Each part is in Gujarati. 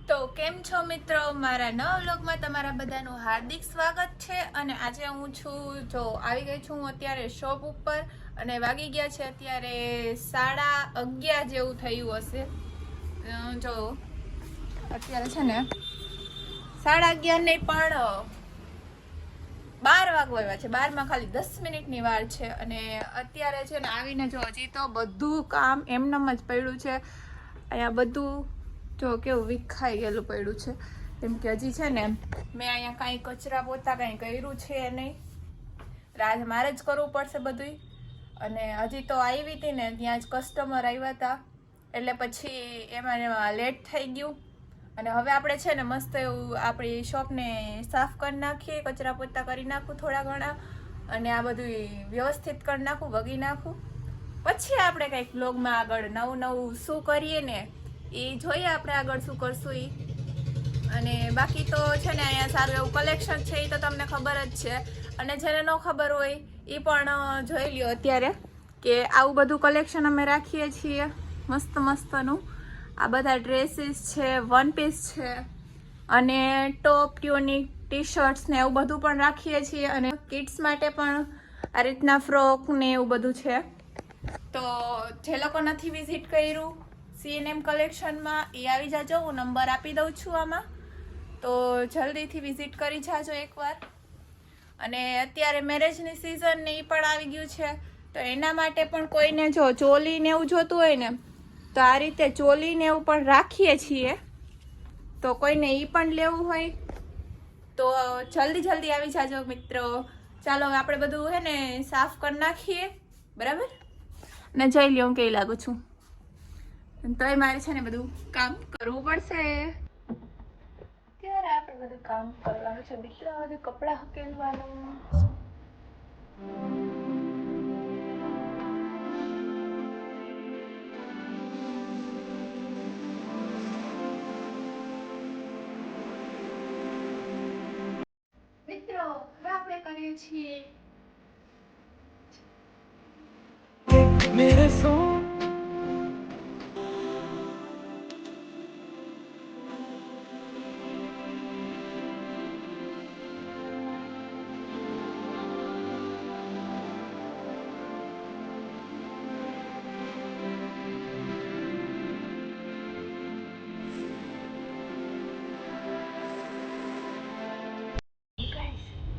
તો કેમ છો મિત્રો, મારા નવા વ્લોગમાં તમારા બધાનું હાર્દિક સ્વાગત છે। અને આજે હું છું જો આવી ગઈ છું અત્યારે શોપ ઉપર અને વાગી ગયા છે અત્યારે 11:30 જેવું થયું હશે। જો અત્યારે છે ને 11:30 નહીં પણ 12 વાગવા આવ્યા છે। 12 માં ખાલી 10 મિનિટની વાર છે અને અત્યારે છે ને આવીને જો હજી તો બધું કામ એમનેમ જ પડ્યું છે। અહીંયા બધું જો કેવું વિખાઈ ગયેલું પડ્યું છે, કેમ કે હજી છે ને મેં અહીંયા કાંઈ કચરા પોતા કાંઈ કર્યું છે નહીં। રાજ મારે જ કરવું પડશે બધું। અને હજી તો આવી હતી ને ત્યાં જ કસ્ટમર આવ્યા હતા એટલે પછી એમાં લેટ થઈ ગયું। અને હવે આપણે છે ને મસ્ત એવું આપણી શોપને સાફ કરી નાખીએ, કચરા પોતા કરી નાખું થોડા ઘણા અને આ બધું વ્યવસ્થિત કરી નાખું, વગી નાખું। પછી આપણે કંઈક વ્લોગમાં આગળ નવું નવું શું કરીએ ને એ જોઈએ આપણે આગળ શું કરશું એ। અને બાકી તો છે ને અહીંયા સારું એવું કલેક્શન છે એ તો તમને ખબર જ છે, અને જેને ન ખબર હોય એ પણ જોઈ લ્યો અત્યારે કે આવું બધું કલેક્શન અમે રાખીએ છીએ મસ્ત મસ્તનું। આ બધા ડ્રેસીસ છે, વન પીસ છે અને ટોપ, ટ્યુનિક, ટી શર્ટ્સ ને એવું બધું પણ રાખીએ છીએ। અને કિડ્સ માટે પણ આ રીતના ફ્રોક ને એવું બધું છે। તો જે લોકો નથી વિઝિટ કર્યું CNM કલેક્શનમાં એ આવી જાજો, હું નંબર આપી દઉં છું આમાં, તો જલ્દીથી વિઝિટ કરી જાજો એકવાર। અને અત્યારે મેરેજની સિઝન ને એ પણ આવી ગયું છે, તો એના માટે પણ કોઈને જો ચોલી ને એવું જોતું હોય ને તો આ રીતે ચોલી ને એવું પણ રાખીએ છીએ। તો કોઈને એ પણ લેવું હોય તો જલ્દી આવી જાજો મિત્રો। ચાલો હવે આપણે બધું હે ને સાફ કરી નાખીએ, બરાબર? અને જઈ લ્યો હું કેવી લાગુ છું, તોય મારે છે ને બધું કામ કરવું પડશે। ત્યારે આપણે બધું કામ કરવાનું છે મિત્રો, બધું કપડાં હકેલવાનું। મિત્રો હવે આપણે કરીએ છીએ मेरे सोन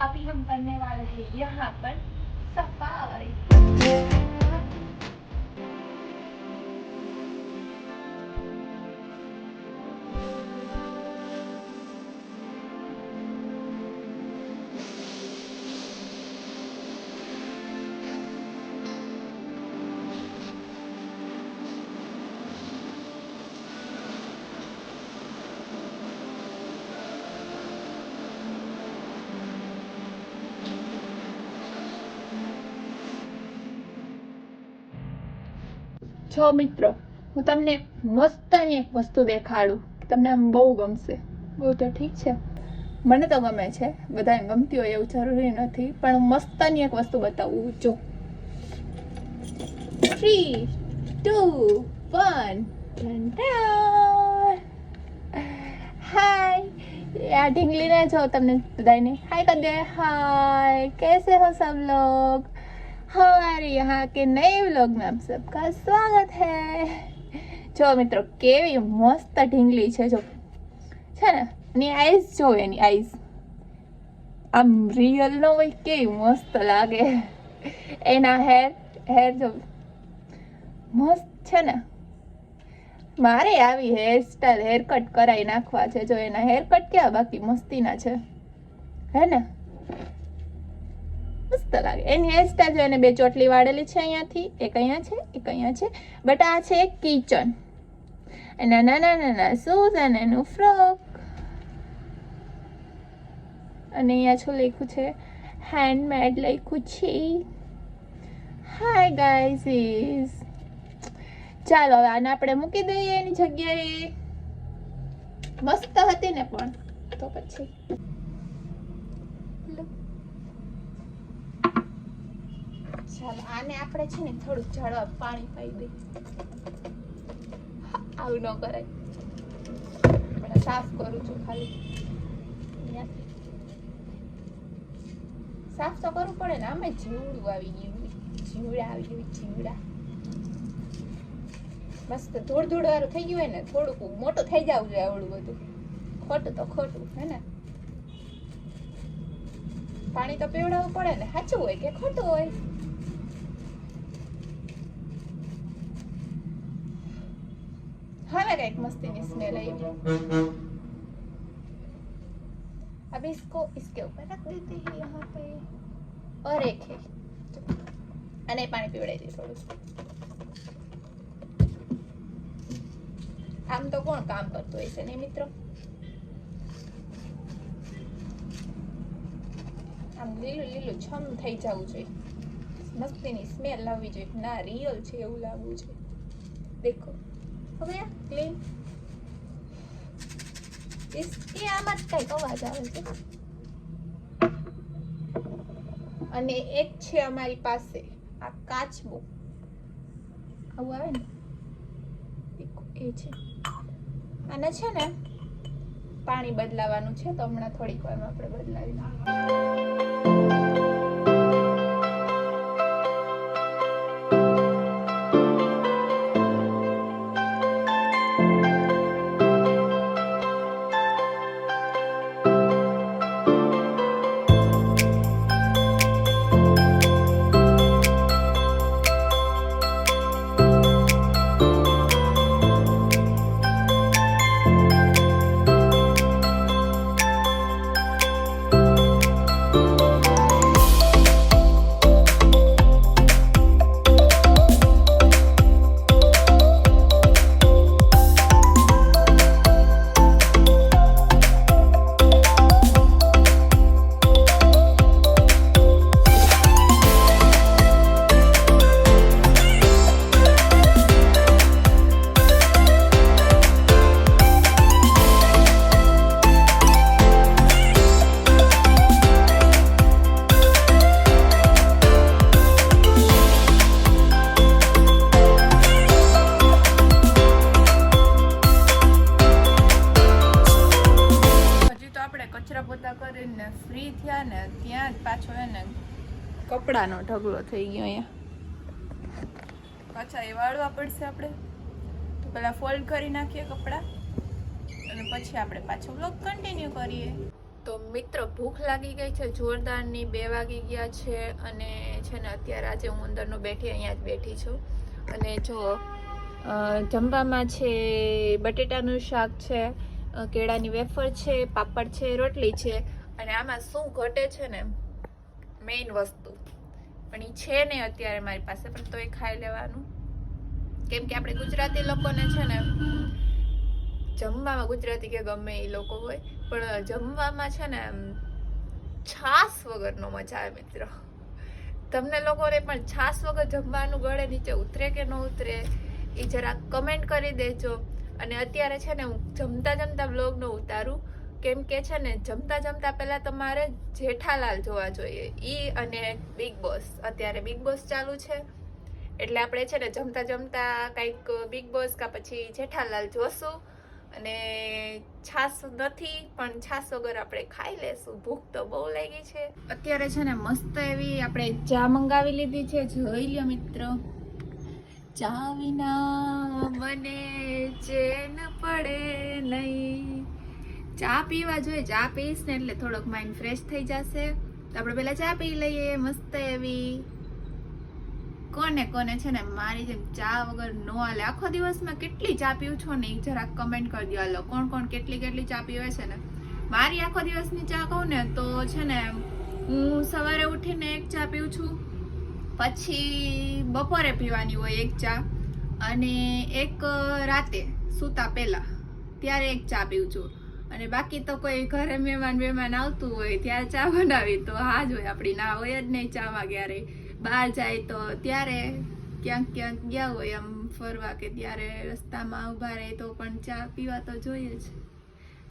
अभी हम करने वाले हैं यहाँ पर सफाई। જો મિત્રો હું તમને મસ્તની એક વસ્તુ દેખાડું, તમને આમ બહુ ગમશે। બહુ તો ઠીક છે, મને તો ગમે છે, બધાને ગમતી હોય એવું જરૂરી નથી, પણ મસ્તની એક વસ્તુ બતાવું। જો 3, 2, 1 हाय। આ ઢીંગલીને જો તમને બધાને હાય कर दे। हाय, कैसे हो सब लोग? हमारे यहाँ के नए व्लॉग में आप सबका स्वागत है। જો મિત્રો કેવી મસ્ત ઢીંગલી છે, જો છે ને એની આઈઝ જો, એની આઈઝ આમ રિયલ ન હોય કેવી મસ્ત લાગે। એના હેર જો મસ્ત છે ને। મારે આવી હેરસ્ટાઈલ હેરકટ કરાવી નાખવા છે। જો એના હેરકટ કેવા બાકી મસ્તીના છે, હે ને? મસ્ત લાગે એની હેરસ્ટાઈલ જો। એને બે ચોટલી વાળેલી છે અહીંયાથી, એક અહીંયા છે, એક અહીંયા છે, બટ આ છે કિચન। એના નાના શૂઝ અને એનું ફ્રોક, અને અહીંયા શું લખ્યું છે? હેન્ડમેડ લખ્યું છે। હાય ગાઈઝ, ચાલો હવે આને આપણે મૂકી દઈએ એની જગ્યાએ। મસ્ત હતી ને પણ, તો પછી ચાલો આને આપણે છે ને થોડુંક ઝાડવા પાણી પાઈ દઈએ। આવું ન કરાય, સાફ કરું છું ખાલી. સાફ તો કરવું પડે ને, આમે જીવડું આવી ગયું, જીવડા આવી ગયું, જીવડા. મસ્ત ધૂળ વાળું થઈ ગયું હોય ને, થોડુંક મોટું થઈ જવું જોઈએ આવડું બધું. ખોટું તો ખોટું હે ને. પાણી તો પીવડાવવું પડે ને, સાચું હોય કે ખોટું હોય. હવે કઈક મસ્તીની સ્મેલ આવી. अब इसको इसके ऊपर रख देते हैं यहाँ पे और एक है અને પાણી પીવડાવી દે થોડું. આમ તો કોણ કામ કરતું હોય છે ને મિત્રો. આમ લીલું લીલું છમ થઈ જવું જોઈએ, મસ્તીની સ્મેલ લાવવી જોઈએ, ના રિયલ છે એવું લાગવું છે. દેખો હવે ક્લીન. એ આમાં જ કઈક અવાજ આવે છે. અને એક છે અમારી પાસે આ કાચબો, આવું આવે ને એ છે. આને છે ને પાણી બદલાવાનું છે, તો હમણાં થોડીક વારમાં આપણે બદલાવી ફ્રી થયા ને ત્યાં જ પાછો એને કપડાનો ઢગલો થઈ ગયો. અહીંયા પાછા એ વાળવા પડશે આપણે, તો પહેલા ફોલ્ડ કરી નાખીએ કપડાં અને પછી આપણે પાછો વ્લોગ કન્ટિન્યુ કરીએ. તો મિત્રો ભૂખ લાગી ગઈ છે જોરદારની, 2 વાગી ગયા છે અને છે ને અત્યારે આજે હું અંદરનો બેઠી અહીંયા જ બેઠી છું. અને જો જમવામાં છે બટેટાનું શાક છે, કેળાની વેફર છે, પાપડ છે, રોટલી છે. અને આમાં શું ઘટે છે ને મેઇન વસ્તુ, પણ એ છે નહીં અત્યારે મારી પાસે, પણ તો એ ખાઈ લેવાનું. કેમ કે આપણે ગુજરાતી લોકોને છે ને જમવામાં, ગુજરાતી કે ગમે એ લોકો હોય, પણ જમવામાં છે ને છાસ વગરનો મજા આવે મિત્રો. તમને લોકોને પણ છાસ વગર જમવાનું ગળે નીચે ઉતરે કે ન ઉતરે એ જરા કમેન્ટ કરી દેજો. અને અત્યારે છે ને હું જમતા જમતા બ્લોગ ન ઉતારું, કેમ કે છે ને જમતા જમતા પહેલા તમારે જેઠાલાલ જોવા જોઈએ, ઈ અને બિગ બોસ. અત્યારે બિગ બોસ ચાલુ છે એટલે આપણે છે ને જમતા જમતા કંઈક બિગ બોસ કા પછી જેઠાલાલ જોશું. અને છાસ નથી, પણ છાસ વગર આપણે ખાઈ લેશું. ભૂખ તો બહુ લાગી છે. અત્યારે છે ને મસ્ત એવી આપણે ચા મંગાવી લીધી છે, જોઈ લ્યો મિત્રો. ચા વિના મને ચેન પડે નહીં. ચા પીવા જોઈએ, ચા પીશ ને એટલે થોડોક માઇન્ડ ફ્રેશ થઈ જશે. તો આપણે પહેલા ચા પી લઈએ મસ્ત એવી. કોને કોને છે ને મારી જેમ ચા વગર નો હાલે? આખો દિવસમાં કેટલી ચા પીવું છો ને એ જરાક કમેન્ટ કરી દો. હાલો કોણ કોણ કેટલી ચા પીવે છે ને? મારી આખો દિવસની ચા કહું ને તો છે ને હું સવારે ઉઠીને 1 ચા પીવું છું, પછી બપોરે પીવાની હોય 1 ચા, અને 1 રાતે સૂતા પહેલા ત્યારે 1 ચા પીવું છું. અને બાકી તો કોઈ ઘરે મહેમાન આવતું હોય ત્યારે ચા બનાવી તો હા જ હોય આપણી, ના હોય જ નહીં ચામાં. ક્યારે બહાર જાય તો ત્યારે ક્યાંક ગયા હોય આમ ફરવા કે ત્યારે રસ્તામાં ઊભા રહે તો પણ ચા પીવા તો જોઈએ જ.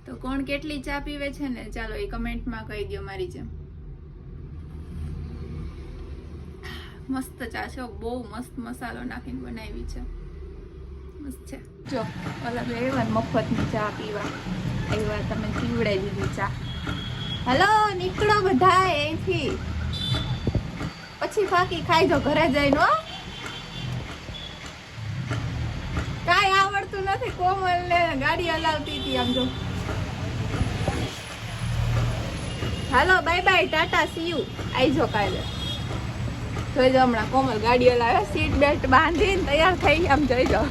તો કોણ કેટલી ચા પીવે છે ને ચાલો એ કમેન્ટમાં કહી દો મારી જેમ. મસ્ત ચા છે, બહુ મસ્ત મસાલો નાખીને બનાવી છે, મસ્ત છે. જો ઓલા બેવાન મફતની ચા પીવા આવ્યા તમે પીવડાવી દીધી ચા. હલો નીકળો બધા અહીંથી, પછી ફાકી ખાઈ જો ઘરે જઈને. હો કાંઈ આવડતું નથી. કોમલ ને ગાડી હલાવતી હતી આમ જો. હાલો bye bye tata see you. આઈજો કાલે જોઈજો. હમણાં કોમલ ગાડી હલાવે, સીટ બેલ્ટ બાંધીને તૈયાર થઈ આમ જોઈજો.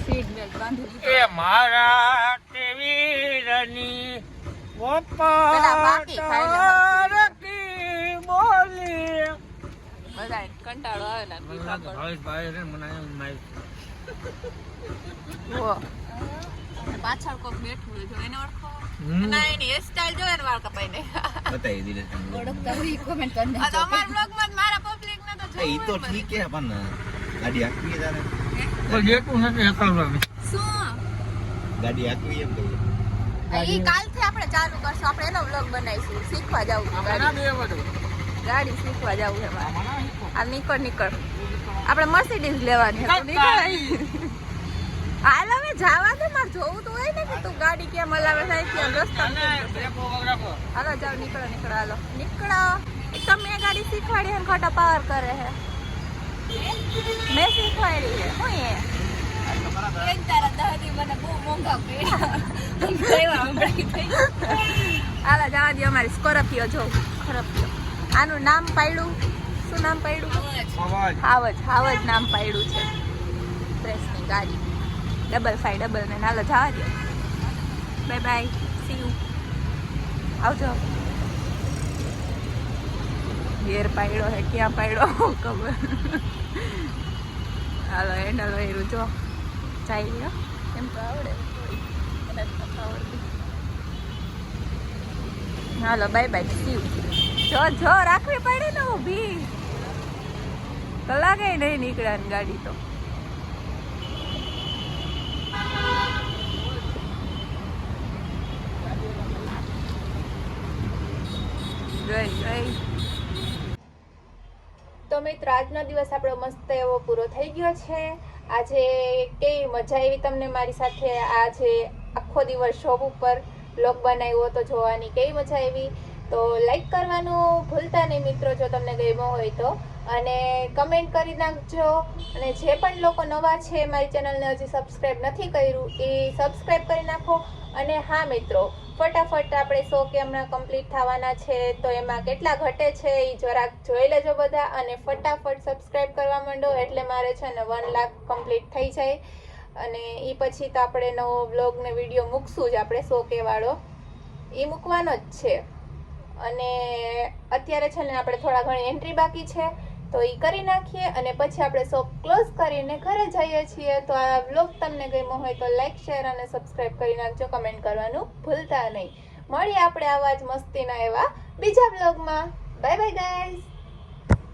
સીટ બેલ્ટ બાંધી એ મારા વીરની બાકી વફાદારી બોલી. બધા કંટાળો આવે ને પાછળ કોક બેઠું હોય જો એને ઓળખો ના, એની હેરસ્ટાઈલ જો એને વાળ કપાઈ ને બતાવી દીધે ઓળખતા હોય કોમેન્ટ કરી દેજો. અમાર બ્લોગ માં મારા પબ્લિક ને તો એ તો ઠીક છે પણ ગાડી આખવી તારે જેટલું નથી હકાવવાનું. શું ગાડી આખવી એમ કહીએ ઈ કાલથી આપણે ચાલુ કરશું. આપણે એનો વ્લોગ બનાવીશું. શીખવા જવું છે ગાડી શીખવા જવું છે મારે. આ નીકળ આપણે મર્સિડીઝ લેવાની હતી. હાલ હવે જવા દે, મારે જોવું તો હોય ને કે તું ગાડી ક્યાં મલાવે થાય ત્યાં રસ્તા. હાલો જાઓ નીકળો હાલો નીકળો. એક તો મેં ગાડી શીખવાડી અને ખોટા પાવર કરે છે. મેં શીખવાડી છે હું એ તારા દાદી મને બહુ મોંઘા હાલા જવા દે. અમારી સ્કોર્પિયો જો ખરપિયો. આનું નામ પાડ્યું, શું નામ પાડ્યું? હાવજ નામ પાડ્યું છે. પ્રેસની ગાડી 55 ને હાલો જવા દે. Bye bye see you. આવજો. ઘેર પાડ્યો હે ક્યાં પાડ્યો ખબર. હાલો હેન્ડલ વહેરું જો ચાઈ લ્યો. એમ તો આવડે હાલો બાય બાય સી યુ. જો રાખવી પડે ને ઊભી કલાકે નહીં નીકળ્યા ગાડી તો. તો મિત્રો આજનો દિવસ આપણો મસ્ત એવો પૂરો થઈ ગયો છે. આજે કેવી મજા આવી તમને મારી સાથે આજે આખો દિવસ શોપ ઉપર વ્લોગ બનાવ્યો તો જોવાની કેવી મજા આવી. તો લાઈક કરવાનું ભૂલતા નહીં મિત્રો જો તમને ગમ્યો હોય તો, અને કમેન્ટ કરી નાખજો. અને જે પણ લોકો નવા છે મારી ચેનલને હજી સબસ્ક્રાઈબ નથી કર્યું એ સબસ્ક્રાઈબ કરી નાખો. અને હા મિત્રો ફટાફટ આપણે 100 કે હમણાં કમ્પ્લીટ થવાના છે તો એમાં કેટલા ઘટે છે એ જરાક જોઈ લેજો બધા. અને ફટાફટ સબસ્ક્રાઈબ કરવા માંડો એટલે મારે છે ને 1 લાખ કમ્પ્લીટ થઈ જાય. અને એ પછી તો આપણે નવો બ્લોગ ને વિડીયો મૂકશું જ. આપણે 100K વાળો એ મૂકવાનો જ છે. અને અત્યારે છે ને આપણે થોડા ઘણી એન્ટ્રી બાકી છે તો એ કરી નાખીએ અને પછી આપણે શોપ ક્લોઝ કરીને ઘરે જઈએ છીએ. તો આ વ્લોગ તમને ગમ્યો હોય તો લાઈક શેર અને સબસ્ક્રાઈબ કરી નાખજો. કમેન્ટ કરવાનું ભૂલતા નહીં. મળીએ આપણે આવા જ મસ્તીના એવા બીજા વ્લોગમાં. Bye bye guys.